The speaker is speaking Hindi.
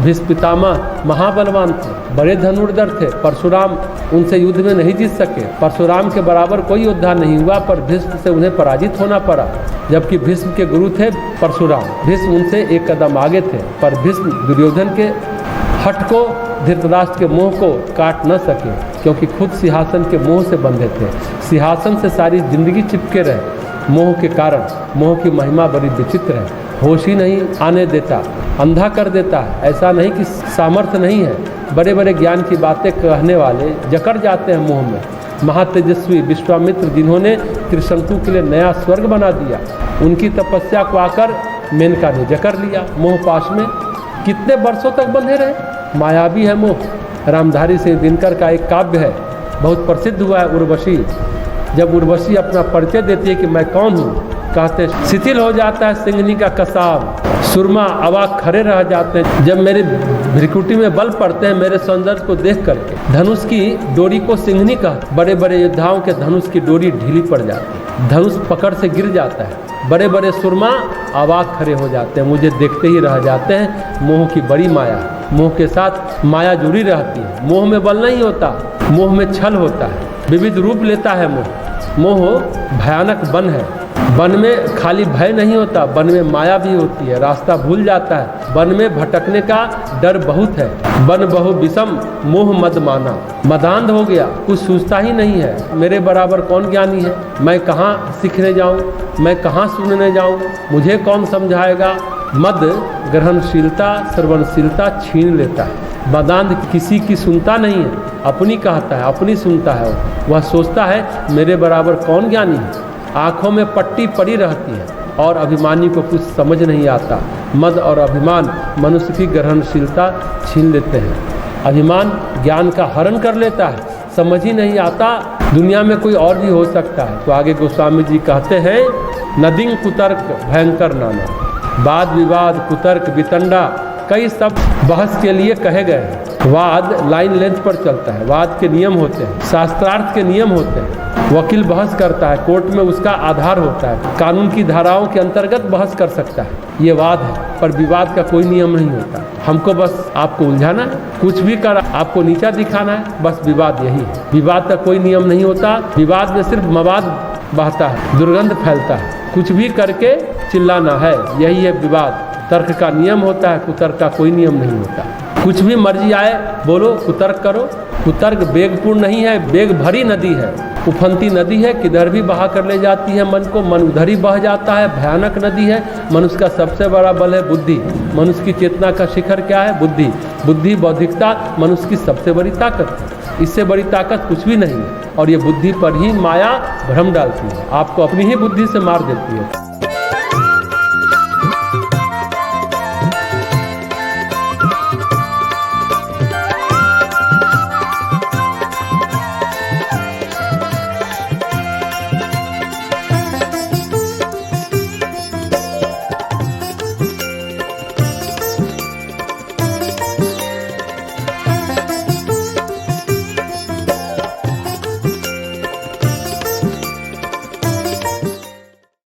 भीष्म पितामह महाबलवान थे, बड़े धनुर्धर थे। परशुराम उनसे युद्ध में नहीं जीत सके। परशुराम के बराबर कोई योद्धा नहीं हुआ, पर भीष्म से उन्हें पराजित होना पड़ा। जबकि भीष्म के गुरु थे परशुराम, भीष्म उनसे एक कदम आगे थे। पर भीष्म दुर्योधन के हठ को, धृतराष्ट्र के मोह को काट न सके, क्योंकि खुद सिंहासन के मोह से बंधे थे। सिंहासन से सारी जिंदगी चिपके रहे मोह के कारण। मोह की महिमा बड़ी विचित्र है, होश ही नहीं आने देता, अंधा कर देता है। ऐसा नहीं कि सामर्थ्य नहीं है, बड़े बड़े ज्ञान की बातें कहने वाले जकड़ जाते हैं मोह में। महातेजस्वी विश्वामित्र, जिन्होंने त्रिशंकु के लिए नया स्वर्ग बना दिया, उनकी तपस्या को आकर मेनका ने जकड़ लिया मोह पाश में। कितने वर्षों तक बंधे रहे। मायावी है मोह। रामधारी सिंह दिनकर का एक काव्य है, बहुत प्रसिद्ध हुआ है, उर्वशी। जब उर्वशी अपना परिचय देती है कि मैं कौन हूँ, कहते शिथिल हो जाता है सिंहनी का कसाब, सुरमा अवाक खड़े रह जाते हैं जब मेरे भ्रिकुटी में बल पड़ते हैं मेरे सौंदर्य को देख करके। धनुष की डोरी को सिंहनी कहते। बड़े बड़े योद्धाओं के धनुष की डोरी ढीली पड़ जाती है, धनुष पकड़ से गिर जाता है। बड़े बड़े सुरमा अवाक खड़े हो जाते हैं, मुझे देखते ही रह जाते हैं। मोह की बड़ी माया, मोह के साथ माया जुड़ी रहती है। मोह में बल नहीं होता, मोह में छल होता है, विविध रूप लेता है मोह। मोह भयानक वन है। वन में खाली भय नहीं होता, वन में माया भी होती है, रास्ता भूल जाता है। वन में भटकने का डर बहुत है। वन बहु विषम मोह मद माना, मदांध हो गया, कुछ सूझता ही नहीं है। मेरे बराबर कौन ज्ञानी है, मैं कहाँ सीखने जाऊँ, मैं कहाँ सुनने जाऊँ, मुझे कौन समझाएगा। मद ग्रहणशीलता श्रवणशीलता छीन लेता है। मदांध किसी की सुनता नहीं है, अपनी कहता है, अपनी सुनता है। वह सोचता है मेरे बराबर कौन ज्ञानी है। आँखों में पट्टी पड़ी रहती है और अभिमानी को कुछ समझ नहीं आता। मद और अभिमान मनुष्य की ग्रहणशीलता छीन लेते हैं। अभिमान ज्ञान का हरण कर लेता है, समझ ही नहीं आता दुनिया में कोई और भी हो सकता है। तो आगे गोस्वामी जी कहते हैं, नदिंग कुतर्क भयंकर नाना, वाद विवाद कुतर्क वितंडा, कई शब्द बहस के लिए कहे गए हैं। वाद लाइन लेंथ पर चलता है, वाद के नियम होते हैं, शास्त्रार्थ के नियम होते हैं। वकील बहस करता है, कोर्ट में उसका आधार होता है, कानून की धाराओं के अंतर्गत बहस कर सकता है, ये वाद है। पर विवाद का कोई नियम नहीं होता। हमको बस आपको उलझाना है, कुछ भी कर आपको नीचा दिखाना है, बस विवाद यही है। विवाद का कोई नियम नहीं होता। विवाद में सिर्फ मवाद बहता है, दुर्गंध फैलता है, कुछ भी करके चिल्लाना है, यही है विवाद। तर्क का नियम होता है, कुतर्क का कोई नियम नहीं होता। कुछ भी मर्जी आए बोलो, कुतर्क करो। कुतर्क वेगपूर्ण नहीं है, वेग भरी नदी है, उफनती नदी है, किधर भी बहा कर ले जाती है मन को, मन उधर ही बह जाता है। भयानक नदी है। मनुष्य का सबसे बड़ा बल है बुद्धि। मनुष्य की चेतना का शिखर क्या है? बुद्धि। बुद्धि बौद्धिकता मनुष्य की सबसे बड़ी ताकत है। इससे बड़ी ताकत कुछ भी नहीं है। और ये बुद्धि पर ही माया भ्रम डालती है, आपको अपनी ही बुद्धि से मार देती है।